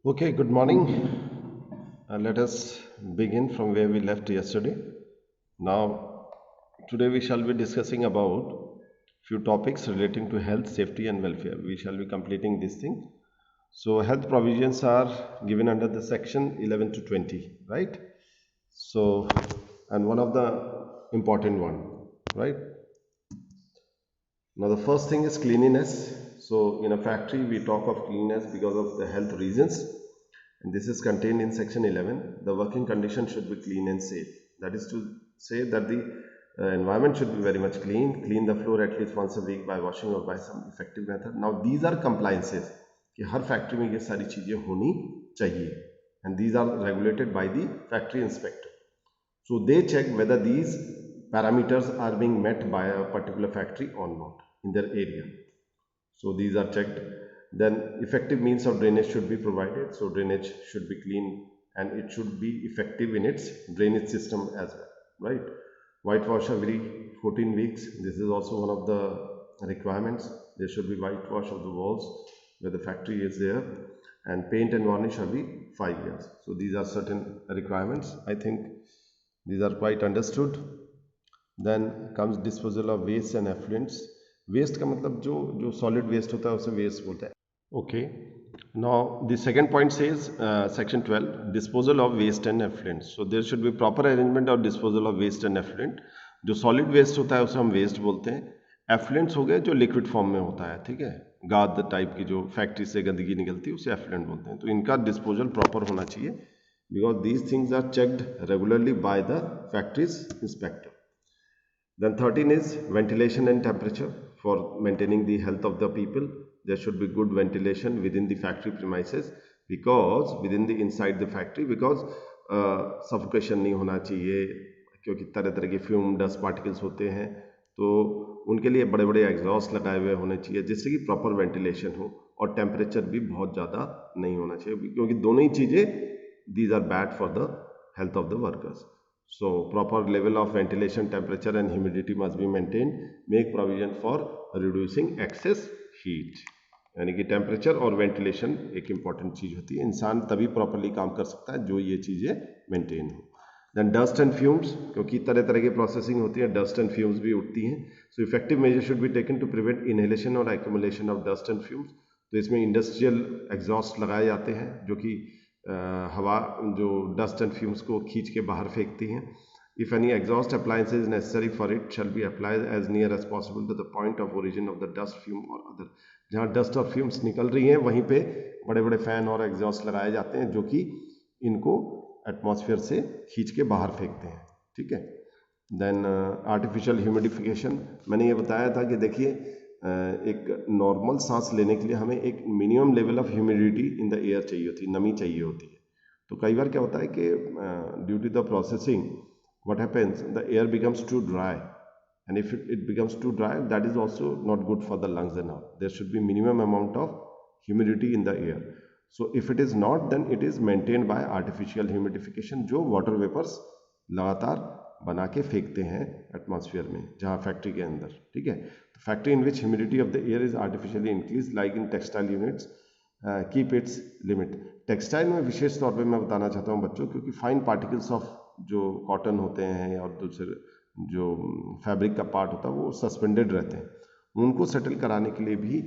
Okay, good morning. Let us begin from where we left yesterday. Now, today we shall be discussing about few topics relating to health, safety, and welfare. We shall be completing this thing. So, health provisions are given under the section 11 to 20, right? So, and one of the important one, right? Now, the first thing is cleanliness. So, in a factory, we talk of cleanliness because of the health reasons. And this is contained in section 11. The working condition should be clean and safe. That is to say that the environment should be very much clean. Clean the floor at least once a week by washing or by some effective method. Now, these are compliances. कि हर factory में ये सारी चीज़ें होनी चाहिए. And these are regulated by the factory inspector. So, they check whether these parameters are being met by a particular factory or not in their area. So, these are checked. Then effective means of drainage should be provided. So drainage should be clean and it should be effective in its drainage system as well, right? Whitewash every 14 weeks. This is also one of the requirements. There should be whitewash of the walls where the factory is there, and paint and varnish every 5 years. So these are certain requirements. I think these are quite understood. Then comes disposal of waste and effluents. Waste का मतलब जो जो solid waste होता है उसे waste बोलते हैं. Okay. Now the second point says section 12 disposal of waste and effluent. So there should be proper arrangement of disposal of waste and effluent. जो solid waste होता है उसे हम waste बोलते हैं. Effluents हो गए जो liquid form में होता है, ठीक है. गाद टाइप की जो फैक्ट्री से गंदगी निकलती है उसे effluent बोलते हैं. तो इनका disposal proper होना चाहिए because these things are checked regularly by the factory's inspector. Then 13 is ventilation and temperature for maintaining the health of the people. There should be good ventilation within the factory premises because within the inside the factory because suffocation नहीं होना चाहिए क्योंकि तरह तरह के fume dust particles होते हैं तो उनके लिए बड़े बड़े एग्जॉस्ट लगाए हुए होने चाहिए जिससे कि प्रॉपर वेंटिलेशन हो और टेम्परेचर भी बहुत ज़्यादा नहीं होना चाहिए क्योंकि दोनों ही चीज़ें these are bad for the health of the workers. So proper level of ventilation, temperature and humidity must be maintained. Make provision for reducing excess heat. यानी कि टेम्परेचर और वेंटिलेशन एक इंपॉर्टेंट चीज़ होती है. इंसान तभी प्रॉपरली काम कर सकता है जो ये चीज़ें मेंटेन हो. देन डस्ट एंड फ्यूम्स क्योंकि तरह तरह की प्रोसेसिंग होती है डस्ट एंड फ्यूम्स भी उठती हैं. So effective measure should be taken to prevent inhalation और accumulation of dust and fumes. तो इसमें इंडस्ट्रियल एग्जॉस्ट लगाए जाते हैं जो कि हवा जो डस्ट एंड फ्यूम्स को खींच के बाहर फेंकती हैं. If any exhaust appliance is necessary for it shall be applied as near as possible to the point of origin of the dust fume or other. जहाँ डस्ट और फ्यूम्स निकल रही हैं वहीं पे बड़े बड़े फैन और एग्जॉस्ट लगाए जाते हैं जो कि इनको एटमॉस्फेयर से खींच के बाहर फेंकते हैं, ठीक है. देन आर्टिफिशियल ह्यूमिडिफिकेशन मैंने ये बताया था कि देखिए एक नॉर्मल सांस लेने के लिए हमें एक minimum level of humidity in the air चाहिए होती है, नमी चाहिए होती है. तो कई बार क्या होता है कि due to the processing what happens the air becomes too dry and if it becomes too dry that is also not good for the lungs and all. There should be minimum amount of humidity in the air. So if it is not then it is maintained by artificial humidification जो water vapors लगातार बना के फेंकते हैं atmosphere में जहाँ factory के अंदर, ठीक है. तो factory in which humidity of the air is artificially increase like in textile units keep its limit. Textile में विशेष तौर पे मैं बताना चाहता हूँ बच्चों क्योंकि फाइन पार्टिकल्स ऑफ जो कॉटन होते हैं और दूसरे जो फैब्रिक का पार्ट होता है वो सस्पेंडेड रहते हैं. उनको सेटल कराने के लिए भी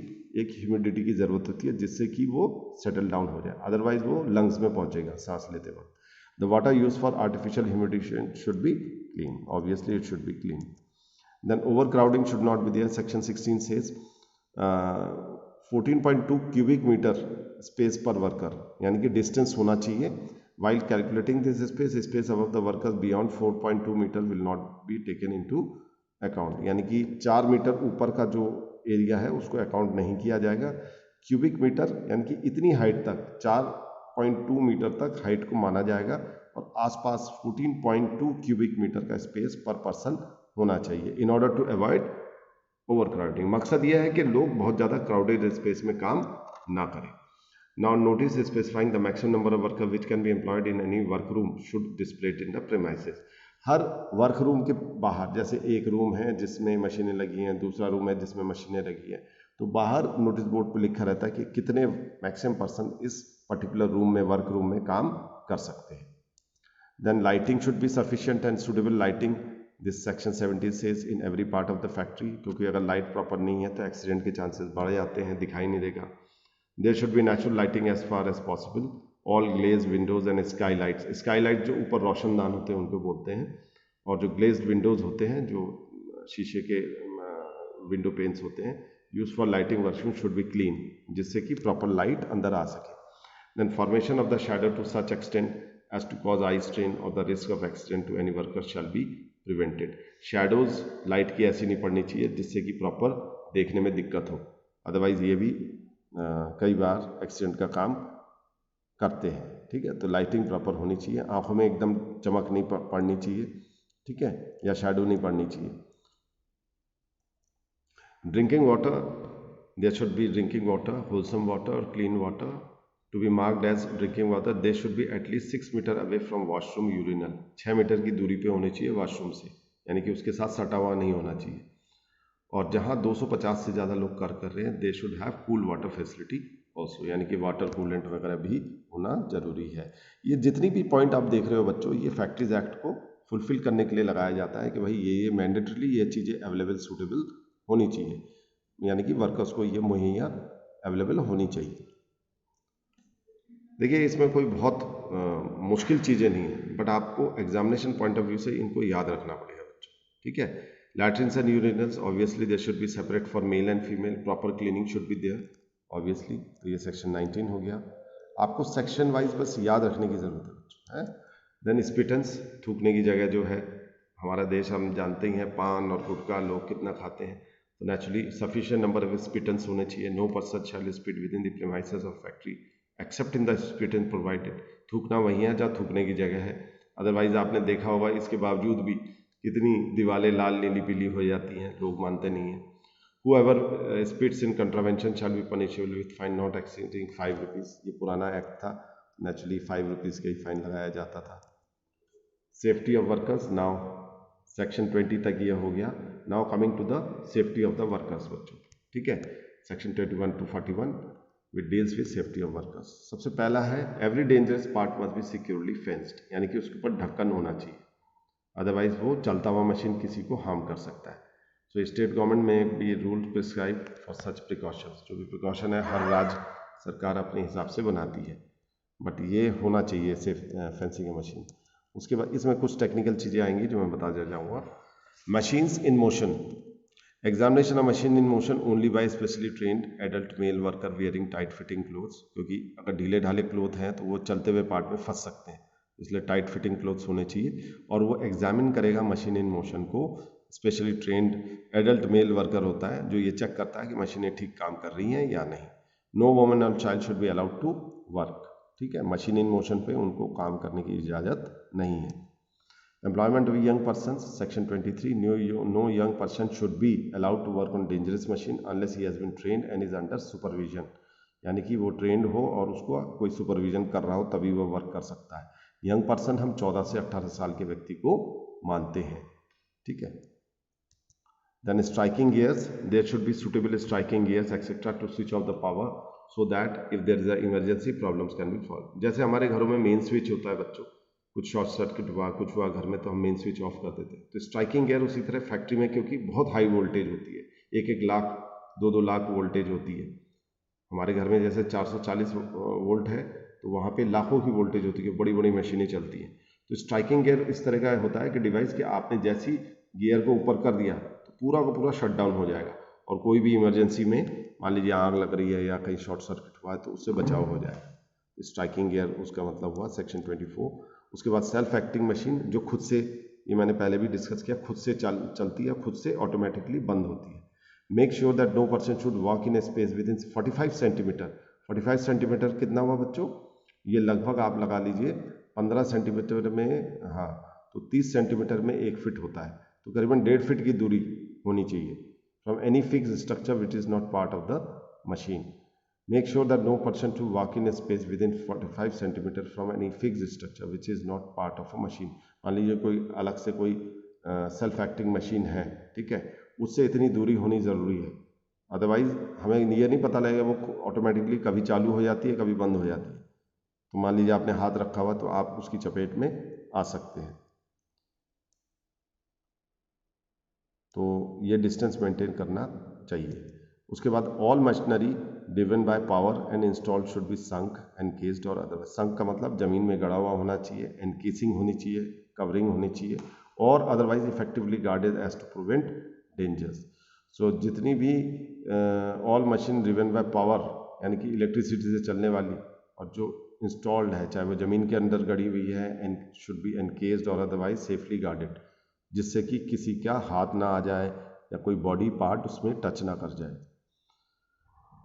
एक ह्यूमिडिटी की ज़रूरत होती है जिससे कि वो सेटल डाउन हो जाए, अदरवाइज वो लंग्स में पहुंचेगा सांस लेते वक्त. The water use for artificial humidification should be clean. Obviously it should be clean. Then overcrowding should not be there. Section 16 says 14.2 cubic metre space per worker यानी कि डिस्टेंस होना चाहिए. While calculating this space above the workers beyond 4.2 meter will not be taken into account. यानी कि 4 metre ऊपर का जो area है उसको अकाउंट नहीं किया जाएगा. क्यूबिक मीटर यानी कि इतनी हाइट तक 4.2 मीटर तक हाइट को माना जाएगा और आसपास 14.2 क्यूबिक मीटर का स्पेस पर पर्सन होना चाहिए in order to avoid overcrowding. मकसद यह है कि लोग बहुत ज़्यादा क्राउडेड स्पेस में काम ना करें. Now notice specifying the maximum number of workers which can be employed in any workroom should display it in the premises. Her work room के बाहर जैसे एक रूम है जिसमें मशीनें लगी हैं, दूसरा रूम है जिसमें मशीनें लगी हैं, तो बाहर नोटिस बोर्ड पर लिखा रहता है कि कितने मैक्सिमम पर्सन इस पर्टिकुलर रूम में, वर्क रूम में काम कर सकते हैं। Then lighting should be sufficient and suitable lighting, this section 17 says in every part of the factory, क्योंकि अगर लाइट प्रॉपर नहीं है तो एक्सीडेंट के चांसेस बढ़ जाते हैं, दिखाई नहीं देगा। There should be natural lighting as far as possible, all glazed windows and skylights, skylight जो ऊपर रोशनदान होते हैं उनको बोलते हैं, और जो ग्लेज्ड विंडोज होते हैं, जो शीशे के विंडो पेन्स होते हैं, use for lighting working should be clean, जिससे कि प्रॉपर लाइट अंदर आ सके। Then formation of the shadow to such extent as to cause eye strain or the risk of accident to any worker shall be prevented. Shadows light की ऐसी नहीं पड़नी चाहिए जिससे कि प्रॉपर देखने में दिक्कत हो, अदरवाइज ये भी कई बार एक्सीडेंट का काम करते हैं। ठीक है, तो लाइटिंग प्रॉपर होनी चाहिए, आंखों में एकदम चमक नहीं पड़नी चाहिए, ठीक है, या शैडो नहीं पड़नी चाहिए। Drinking water, there should be drinking water, wholesome water और clean water to be marked as drinking water, they should be at least 6 metre away from washroom urinal, 6 metre की दूरी पे होनी चाहिए वॉशरूम से, यानी कि उसके साथ सटा हुआ नहीं होना चाहिए। और जहां 250 से ज़्यादा लोग कर रहे हैं, they should have cool water facility also, यानी कि वाटर कूलेंट वगैरह भी होना जरूरी है। ये जितनी भी पॉइंट आप देख रहे हो बच्चों, ये फैक्ट्रीज एक्ट को फुलफिल करने के लिए लगाया जाता है कि भाई ये मैंडेटरीली ये चीज़ें अवेलेबल सूटेबल होनी चाहिए, यानी कि वर्कर्स को ये मुहैया अवेलेबल होनी चाहिए। देखिए इसमें कोई बहुत मुश्किल चीज़ें नहीं है, बट आपको एग्जामिनेशन पॉइंट ऑफ व्यू से इनको याद रखना पड़ेगा बच्चों, ठीक है। Latrines and urinals obviously there should be separate for male and female, proper cleaning should be there obviously. तो ये सेक्शन 19 हो गया, आपको सेक्शन वाइज बस याद रखने की ज़रूरत है बच्चों, है। देन स्पिटेंस, थूकने की जगह जो है, हमारा देश हम जानते ही हैं पान और गुटखा लोग कितना खाते हैं, तो naturally sufficient number of spittoons होने चाहिए। No person shall spit within the premises of factory except in the spittoons provided, थूकना वहीं है जहाँ थूकने की जगह है, अदरवाइज आपने देखा होगा इसके बावजूद भी कितनी दीवारें लाल नीली पीली हो जाती हैं, लोग मानते नहीं हैं। Whoever spits in contravention shall be punishable with fine not exceeding 5 rupees, ये पुराना एक्ट था, नेचुरली 5 रुपीज़ का ही फाइन लगाया जाता था। Safety of workers, now section 20 तक ये हो गया। Now coming to the safety of the workers बच्चों, ठीक है। Section 21 to 41 which deals with safety of workers. सबसे पहला है every dangerous part must be securely fenced, यानी कि उसके ऊपर ढक्कन होना चाहिए, अदरवाइज वो चलता हुआ मशीन किसी को हार्म कर सकता है। सो स्टेट गवर्नमेंट में भी rule prescribe for such precautions, जो भी प्रिकॉशन है हर राज्य सरकार अपने हिसाब से बनाती है, बट ये होना चाहिए सेफ फेंसिंग मशीन। उसके बाद इसमें कुछ टेक्निकल चीज़ें आएंगी जो मैं बता जाऊँगा। Machines in motion, examination of machine in motion only by specially trend adult mail worker wearing tight fitting clothes, क्योंकि अगर ढीले ढाले क्लोथ हैं तो वो चलते हुए पार्ट में फंस सकते हैं, इसलिए टाइट फिटिंग क्लोथ्स होने चाहिए। और वो एग्जामिन करेगा मशीन इन मोशन को specially trend adult mail worker होता है, जो ये चेक करता है कि मशीनें ठीक काम कर रही हैं या नहीं। नो वुमन और child should be allowed to work, ठीक है, मशीन इन मोशन पे उनको काम करने की इजाज़त नहीं है। Employment of young person, section 23, no young person should be allowed to work on dangerous machine unless he has been trained and is under supervision, यानी कि वो ट्रेंड हो और उसको कोई सुपरविजन कर रहा हो तभी वो वर्क कर सकता है। यंग पर्सन हम 14 से 18 साल के व्यक्ति को मानते हैं, ठीक है। Then striking gears, there should be suitable striking gears etc. to switch off the power so that if there is an emergency problems can be solved। जैसे हमारे घरों में मेन स्विच होता है बच्चों, कुछ शॉर्ट सर्किट हुआ कुछ हुआ घर में तो हम मेन स्विच ऑफ कर देते हैं, तो स्ट्राइकिंग गियर उसी तरह फैक्ट्री में, क्योंकि बहुत हाई वोल्टेज होती है, 1-1 लाख 2-2 लाख वोल्टेज होती है। हमारे घर में जैसे 440 वोल्ट है तो वहाँ पे लाखों की वोल्टेज होती है, बड़ी बड़ी मशीनें चलती हैं। तो स्ट्राइकिंग गियर इस तरह का होता है कि डिवाइस के आपने जैसी गियर को ऊपर कर दिया तो पूरा का पूरा शट डाउन हो जाएगा, और कोई भी इमरजेंसी में मान लीजिए आग लग रही है या कहीं शॉर्ट सर्किट हुआ है तो उससे बचाव हो जाएगा। स्ट्राइकिंग गियर उसका मतलब हुआ सेक्शन 24। उसके बाद सेल्फ एक्टिंग मशीन, जो खुद से, ये मैंने पहले भी डिस्कस किया, खुद से चलती है, खुद से ऑटोमेटिकली बंद होती है। Make sure that no person should walk in a space within 45 centimetre. 45 centimetre कितना हुआ बच्चों, ये लगभग आप लगा लीजिए 15 सेंटीमीटर में, हाँ तो 30 सेंटीमीटर में 1 फीट होता है, तो करीबन 1.5 फीट की दूरी होनी चाहिए from any fix structure which is not part of the machine. Make sure that no person to walk in a space within 45 centimetre from any fix structure which is not part of a machine. मान लीजिए कोई अलग से कोई self acting machine है, ठीक है, उससे इतनी दूरी होनी ज़रूरी है, अदरवाइज हमें ये नहीं पता लगेगा वो ऑटोमेटिकली कभी चालू हो जाती है कभी बंद हो जाती है, तो मान लीजिए आपने हाथ रखा हुआ तो आप उसकी चपेट में आ सकते हैं। तो ये डिस्टेंस मेंटेन करना चाहिए। उसके बाद all machinery driven by power and installed should be sunk encased और अदरवाइज। संक का मतलब जमीन में गड़ा हुआ होना चाहिए, एनकेसिंग होनी चाहिए, कवरिंग होनी चाहिए, और otherwise effectively guarded as to prevent dangers. So जितनी भी all machine driven by power यानी कि इलेक्ट्रिसिटी से चलने वाली और जो इंस्टॉल्ड है, चाहे वो ज़मीन के अंदर गड़ी हुई है, एंड शुड बी एनकेस्ड और अदरवाइज सेफली गार्डेड, जिससे कि किसी का हाथ ना आ जाए या कोई बॉडी पार्ट उसमें टच ना कर जाए।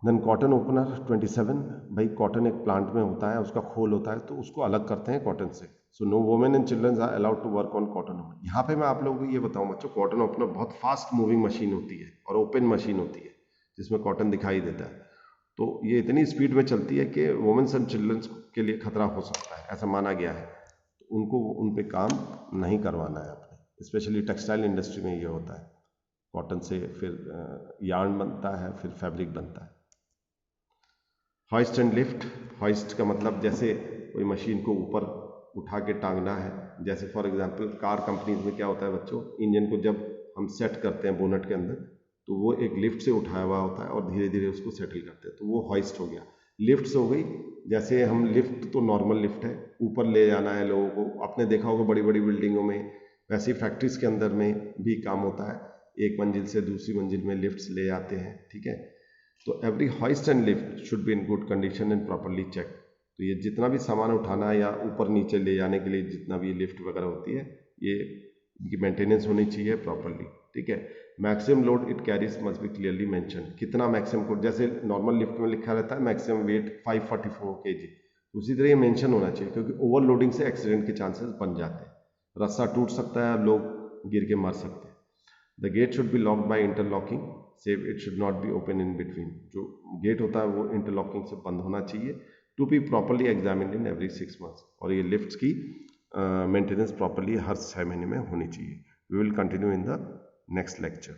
देन कॉटन ओपनर 27, भाई कॉटन एक प्लांट में होता है, उसका खोल होता है, तो उसको अलग करते हैं कॉटन से। So no women and children are allowed to work on cotton opener. यहाँ पे मैं आप लोगों को ये बताऊँ बच्चों, कॉटन ओपनर बहुत फास्ट मूविंग मशीन होती है और ओपन मशीन होती है जिसमें कॉटन दिखाई देता है। तो ये इतनी स्पीड में चलती है कि वुमेन्स एंड चिल्ड्रंस के लिए खतरा हो सकता है, ऐसा माना गया है। तो उनको उन पे काम नहीं करवाना है अपने, स्पेशली टेक्सटाइल इंडस्ट्री में ये होता है। कॉटन से फिर यार्न बनता है, फिर फैब्रिक बनता है। Hoist and lift. हॉइस्ट का मतलब जैसे कोई मशीन को ऊपर उठा के टांगना है। जैसे फॉर एग्जांपल कार कंपनीज में क्या होता है बच्चों, इंजन को जब हम सेट करते हैं बोनट के अंदर, तो वो एक लिफ्ट से उठाया हुआ होता है और धीरे धीरे उसको सेटल करते हैं, तो वो हॉइस्ट हो गया। लिफ्ट्स हो गई, जैसे हम लिफ्ट तो नॉर्मल लिफ्ट है, ऊपर ले जाना है लोगों को, आपने देखा होगा बड़ी बड़ी बिल्डिंगों में, वैसे ही फैक्ट्रीज के अंदर में भी काम होता है, एक मंजिल से दूसरी मंजिल में लिफ्ट्स ले जाते हैं, ठीक है। तो every hoist and lift should be in good condition and properly check. तो ये जितना भी सामान उठाना या ऊपर नीचे ले जाने के लिए जितना भी लिफ्ट वगैरह होती है, ये इनकी मेंटेनेंस होनी चाहिए प्रॉपरली, ठीक है। Maximum load it carries must be clearly mention. कितना मैक्सिमम लोड, जैसे नॉर्मल लिफ्ट में लिखा रहता है मैक्सिमम वेट 544 kg, उसी तरह ये मेंशन होना चाहिए, क्योंकि ओवरलोडिंग से एक्सीडेंट के चांसेस बन जाते हैं, रस्सा टूट सकता है, लोग गिर के मर सकते हैं। The gate should be locked by interlocking, save it should not be open in between. जो गेट होता है वो इंटरलॉकिंग से बंद होना चाहिए। To be properly examined in every 6 months। और ये लिफ्ट्स की मेंटेनेंस प्रॉपरली हर 6 महीने में होनी चाहिए। We will continue in the next lecture.